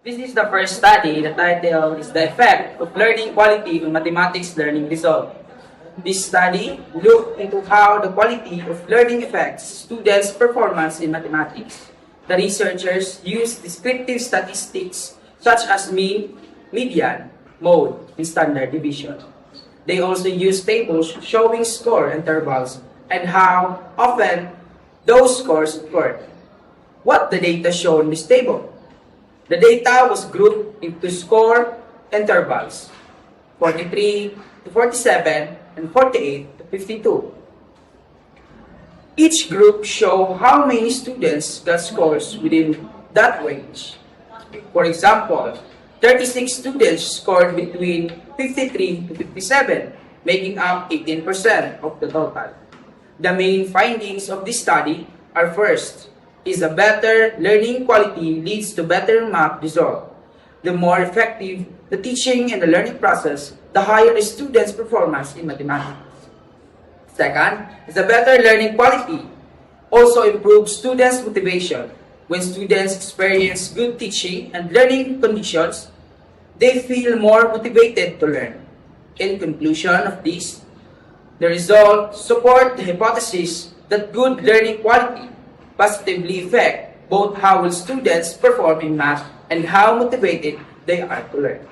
This is the first study. The title is The Effect of Learning Quality on Mathematics Learning Result. This study looked into how the quality of learning affects students' performance in mathematics. The researchers used descriptive statistics such as mean, median, mode, and standard deviation. They also used tables showing score intervals and how often those scores occurred. What the data show in this table? The data was grouped into score intervals, 43 to 47 and 48 to 52. Each group show how many students got scores within that range. For example, 36 students scored between 53 to 57, making up 18% of the total. The main findings of this study are: first, is a better learning quality leads to better math result. The more effective the teaching and the learning process, the higher the student's performance in mathematics. Second, is a better learning quality also improves students' motivation. When students experience good teaching and learning conditions, they feel more motivated to learn. In conclusion of this, the results support the hypothesis that good learning quality positively affect both how will students perform in math and how motivated they are to learn.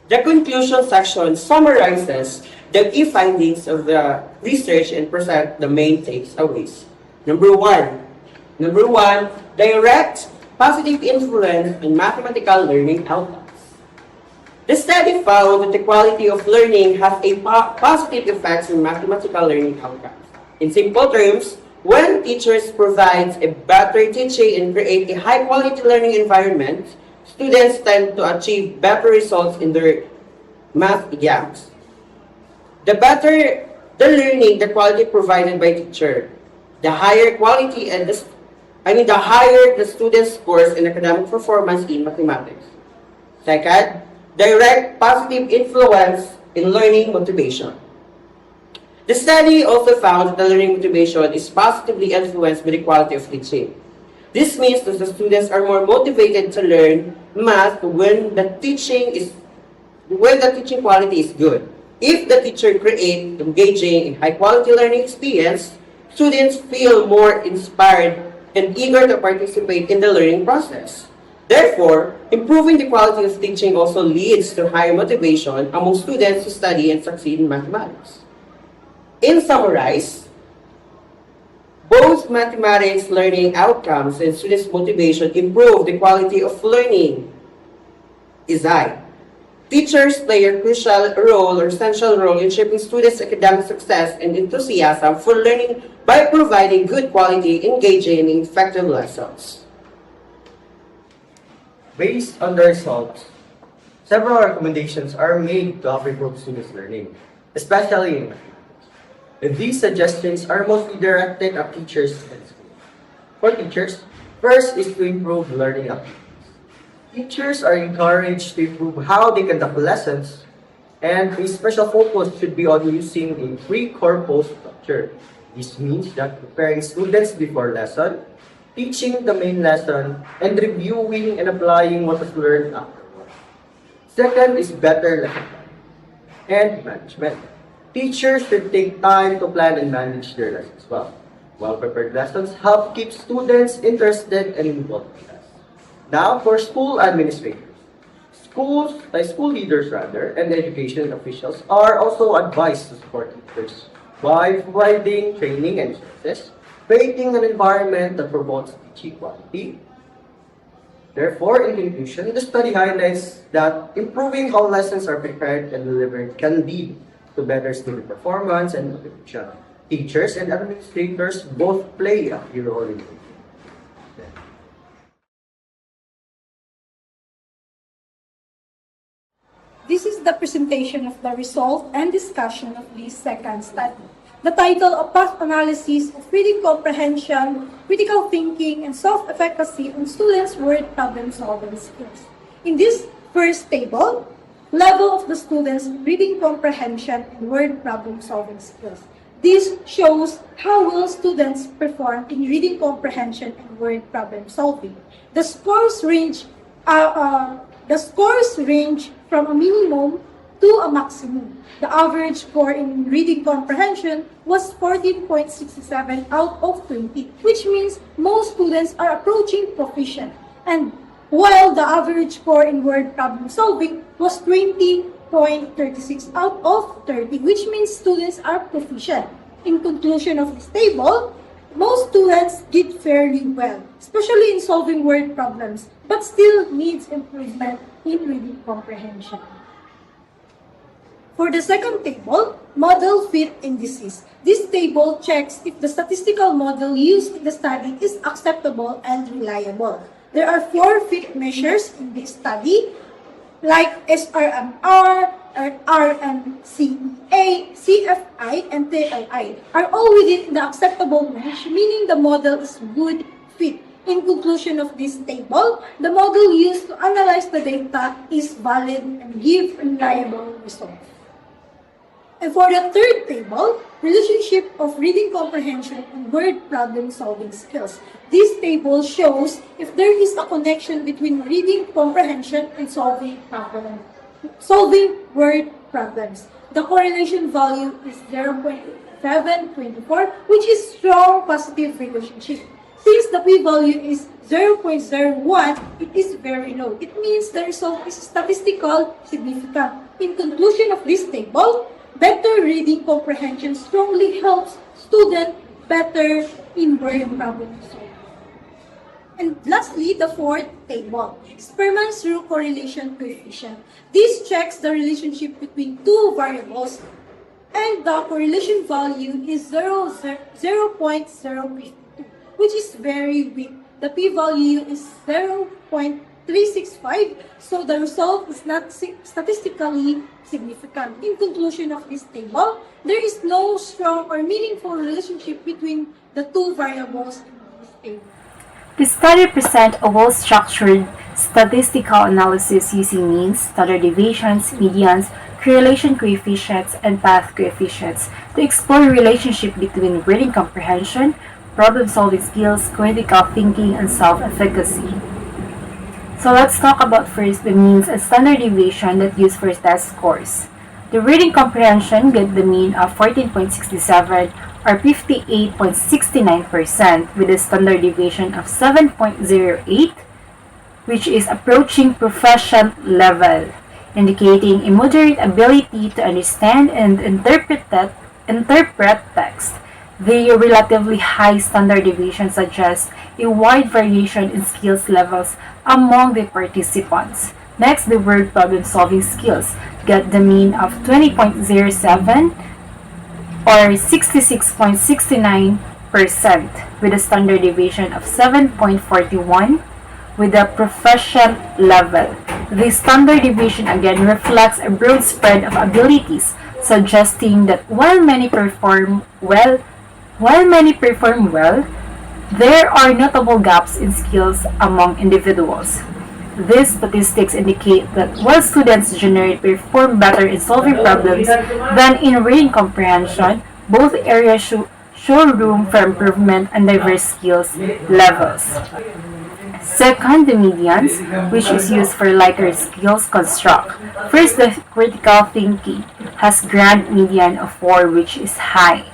The conclusion section summarizes the key findings of the research and present the main takeaways. Number one, direct positive influence on mathematical learning outcomes. The study found that the quality of learning has a positive effects on mathematical learning outcomes. In simple terms, when teachers provide a better teaching and create a high-quality learning environment, students tend to achieve better results in their math exams. The better the learning, the quality provided by teacher, the higher quality and the higher the student scores in academic performance in mathematics. Second, direct positive influence in learning motivation. The study also found that the learning motivation is positively influenced by the quality of teaching. This means that the students are more motivated to learn math when the teaching quality is good. If the teacher creates engaging and high-quality learning experience, students feel more inspired and eager to participate in the learning process. Therefore, improving the quality of teaching also leads to higher motivation among students to study and succeed in mathematics. In summarize, both mathematics learning outcomes and students' motivation improve the quality of learning is high. Teachers play a crucial role or essential role in shaping students' academic success and enthusiasm for learning by providing good quality, engaging, and effective lessons. Based on the results, several recommendations are made to help improve students' learning, especially in mathematics. These suggestions are mostly directed at teachers and schools. For teachers, first is to improve learning activities. Teachers are encouraged to improve how they conduct lessons, and a special focus should be on using a pre-core-post structure. This means that preparing students before lesson, teaching the main lesson, and reviewing and applying what was learned afterward. Second is better lesson planning and management. Teachers should take time to plan and manage their lessons well. Well-prepared lessons help keep students interested and involved in class. Now, for school administrators. School leaders and education officials are also advised to support teachers by providing training and resources, creating an environment that promotes teaching quality. Therefore, in conclusion, the study highlights that improving how lessons are prepared and delivered can lead to better student performance and motivation. Teachers and administrators both play a key role in it. This is the presentation of the result and discussion of this second study. The title of Past Analysis of Reading Comprehension, Critical Thinking, and Self-Efficacy on Students' Word Problem-Solving Skills. In this first table, level of the students' reading comprehension and word problem-solving skills. This shows how well students perform in reading comprehension and word problem solving. The scores range from a minimum to a maximum. The average score in reading comprehension was 14.67 out of 20, which means most students are approaching proficient. And while the average score in word problem solving was 20.36 out of 30, which means students are proficient. In conclusion of this table, most students did fairly well, especially in solving word problems, but still needs improvement in reading comprehension. For the second table, model fit indices. This table checks if the statistical model used in the study is acceptable and reliable. There are 4 fit measures in this study, like SRMR, RMCA, CFI, and TLI, are all within the acceptable range, meaning the model is good fit. In conclusion of this table, the model used to analyze the data is valid and give reliable results. And for the third table, relationship of reading comprehension and word problem solving skills. This table shows if there is a connection between reading comprehension and solving word problems. The correlation value is 0.724, which is strong positive relationship. Since the p-value is 0.01, it is very low. It means the result is statistically significant. In conclusion of this table, better reading comprehension strongly helps students better in word problem solving. And lastly, the fourth table, Spearman's rule correlation coefficient. This checks the relationship between two variables, and the correlation value is 0.052, which is very weak. The p-value is 0.365, so the result is not statistically significant. In conclusion of this table, there is no strong or meaningful relationship between the two variables in this table. The study presents a well-structured statistical analysis using means, standard deviations, medians, correlation coefficients, and path coefficients to explore the relationship between reading comprehension, problem-solving skills, critical thinking, and self-efficacy. So let's talk about first the means and standard deviation that used for test scores. The reading comprehension get the mean of 14.67 or 58.69% with a standard deviation of 7.08, which is approaching proficient level, indicating a moderate ability to understand and interpret text. The relatively high standard deviation suggests a wide variation in skills levels among the participants. Next, the word problem-solving skills get the mean of 20.07 or 66.69% with a standard deviation of 7.41 with a proficient level. The standard deviation again reflects a broad spread of abilities, suggesting that while many perform well, there are notable gaps in skills among individuals. These statistics indicate that while students generally perform better in solving problems than in reading comprehension, both areas show room for improvement and diverse skills levels. Second, the medians, which is used for Likert skills construct. First, the critical thinking has grand median of 4, which is high.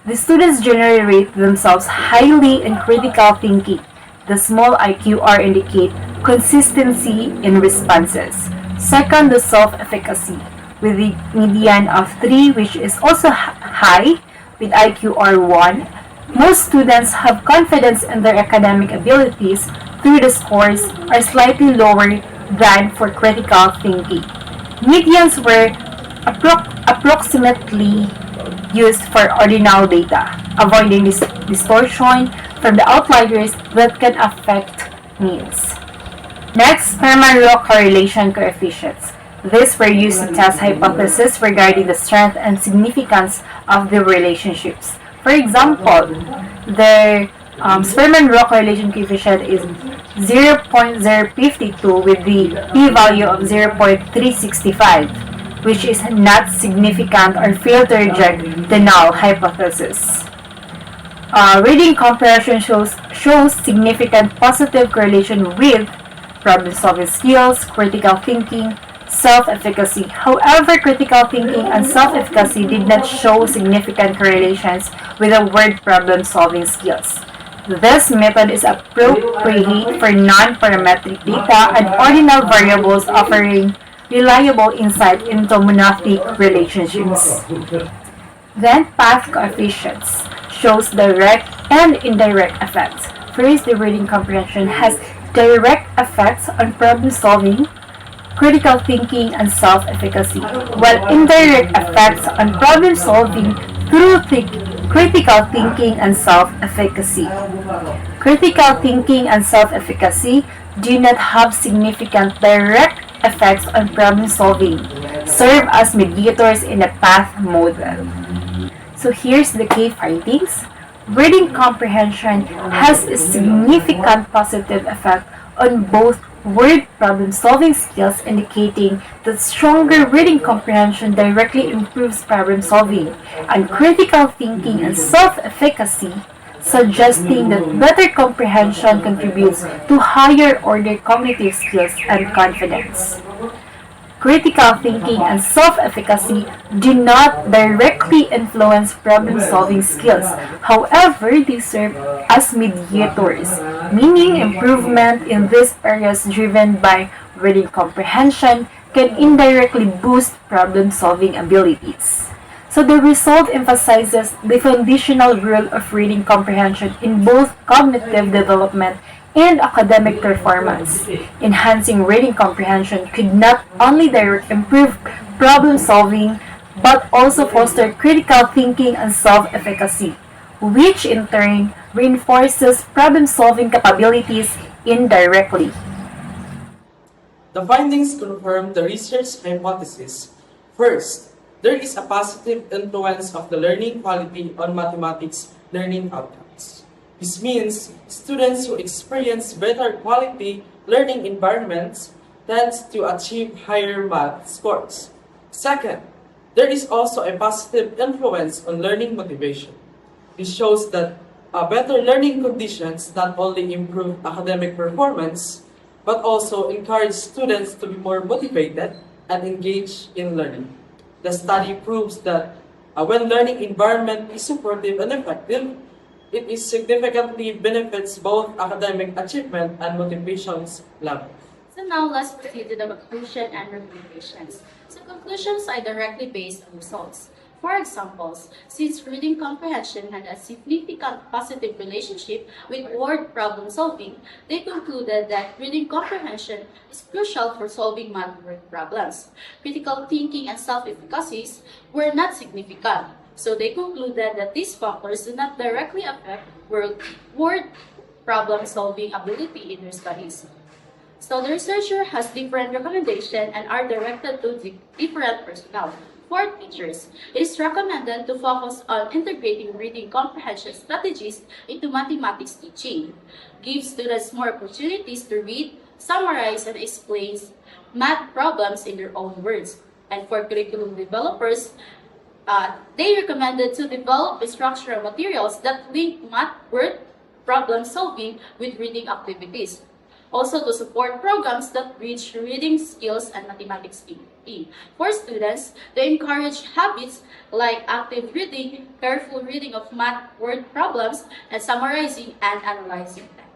The students generally rate themselves highly in critical thinking. The small IQR indicate consistency in responses. Second, the self-efficacy with the median of 3, which is also high with IQR 1. Most students have confidence in their academic abilities, though the scores are slightly lower than for critical thinking. Medians were approximately used for ordinal data, avoiding distortion from the outliers that can affect means. Next, Spearman-Rule correlation coefficients. These were used to test hypotheses regarding the strength and significance of the relationships. For example, the Spearman-Rule correlation coefficient is 0.052 with the p-value of 0.365, which is not significant or fail to reject the null hypothesis. Reading comprehension shows significant positive correlation with problem-solving skills, critical thinking, self-efficacy. However, critical thinking and self-efficacy did not show significant correlations with the word problem-solving skills. This method is appropriate for non-parametric data and ordinal variables, offering reliable insight into monadic relationships. Then, path coefficients shows direct and indirect effects. First, the reading comprehension has direct effects on problem solving, critical thinking, and self-efficacy, while indirect effects on problem solving through critical thinking and self-efficacy. Critical thinking and self-efficacy do not have significant direct effects on problem solving, serve as mediators in the path model. So here's the key findings. Reading comprehension has a significant positive effect on both word problem-solving skills, indicating that stronger reading comprehension directly improves problem-solving, and critical thinking and self-efficacy, suggesting that better comprehension contributes to higher-order cognitive skills and confidence. Critical thinking and self-efficacy do not directly influence problem-solving skills. However, they serve as mediators, meaning improvement in these areas driven by reading comprehension can indirectly boost problem-solving abilities. So the result emphasizes the foundational role of reading comprehension in both cognitive development and academic performance. Enhancing reading comprehension could not only directly improve problem solving, but also foster critical thinking and self-efficacy, which in turn reinforces problem solving capabilities indirectly. The findings confirm the research hypothesis. First, there is a positive influence of the learning quality on mathematics learning outcomes. This means students who experience better quality learning environments tend to achieve higher math scores. Second, there is also a positive influence on learning motivation. This shows that better learning conditions not only improve academic performance, but also encourage students to be more motivated and engaged in learning. The study proves that when learning environment is supportive and effective, it is significantly benefits both academic achievement and motivations level. So now let's proceed to the conclusion and recommendations. So conclusions are directly based on results. For examples, since reading comprehension had a significant positive relationship with word problem solving, they concluded that reading comprehension is crucial for solving math word problems. Critical thinking and self-efficacies were not significant, so they concluded that these factors do not directly affect word problem solving ability in their studies. So the researcher has different recommendations and are directed to different personnel. For teachers, it is recommended to focus on integrating reading comprehension strategies into mathematics teaching. Give students more opportunities to read, summarize, and explain math problems in their own words. And for curriculum developers, they recommended to develop instructional materials that link math word problem solving with reading activities. Also to support programs that bridge reading skills and mathematics PE. For students, they encourage habits like active reading, careful reading of math word problems, and summarizing and analyzing them.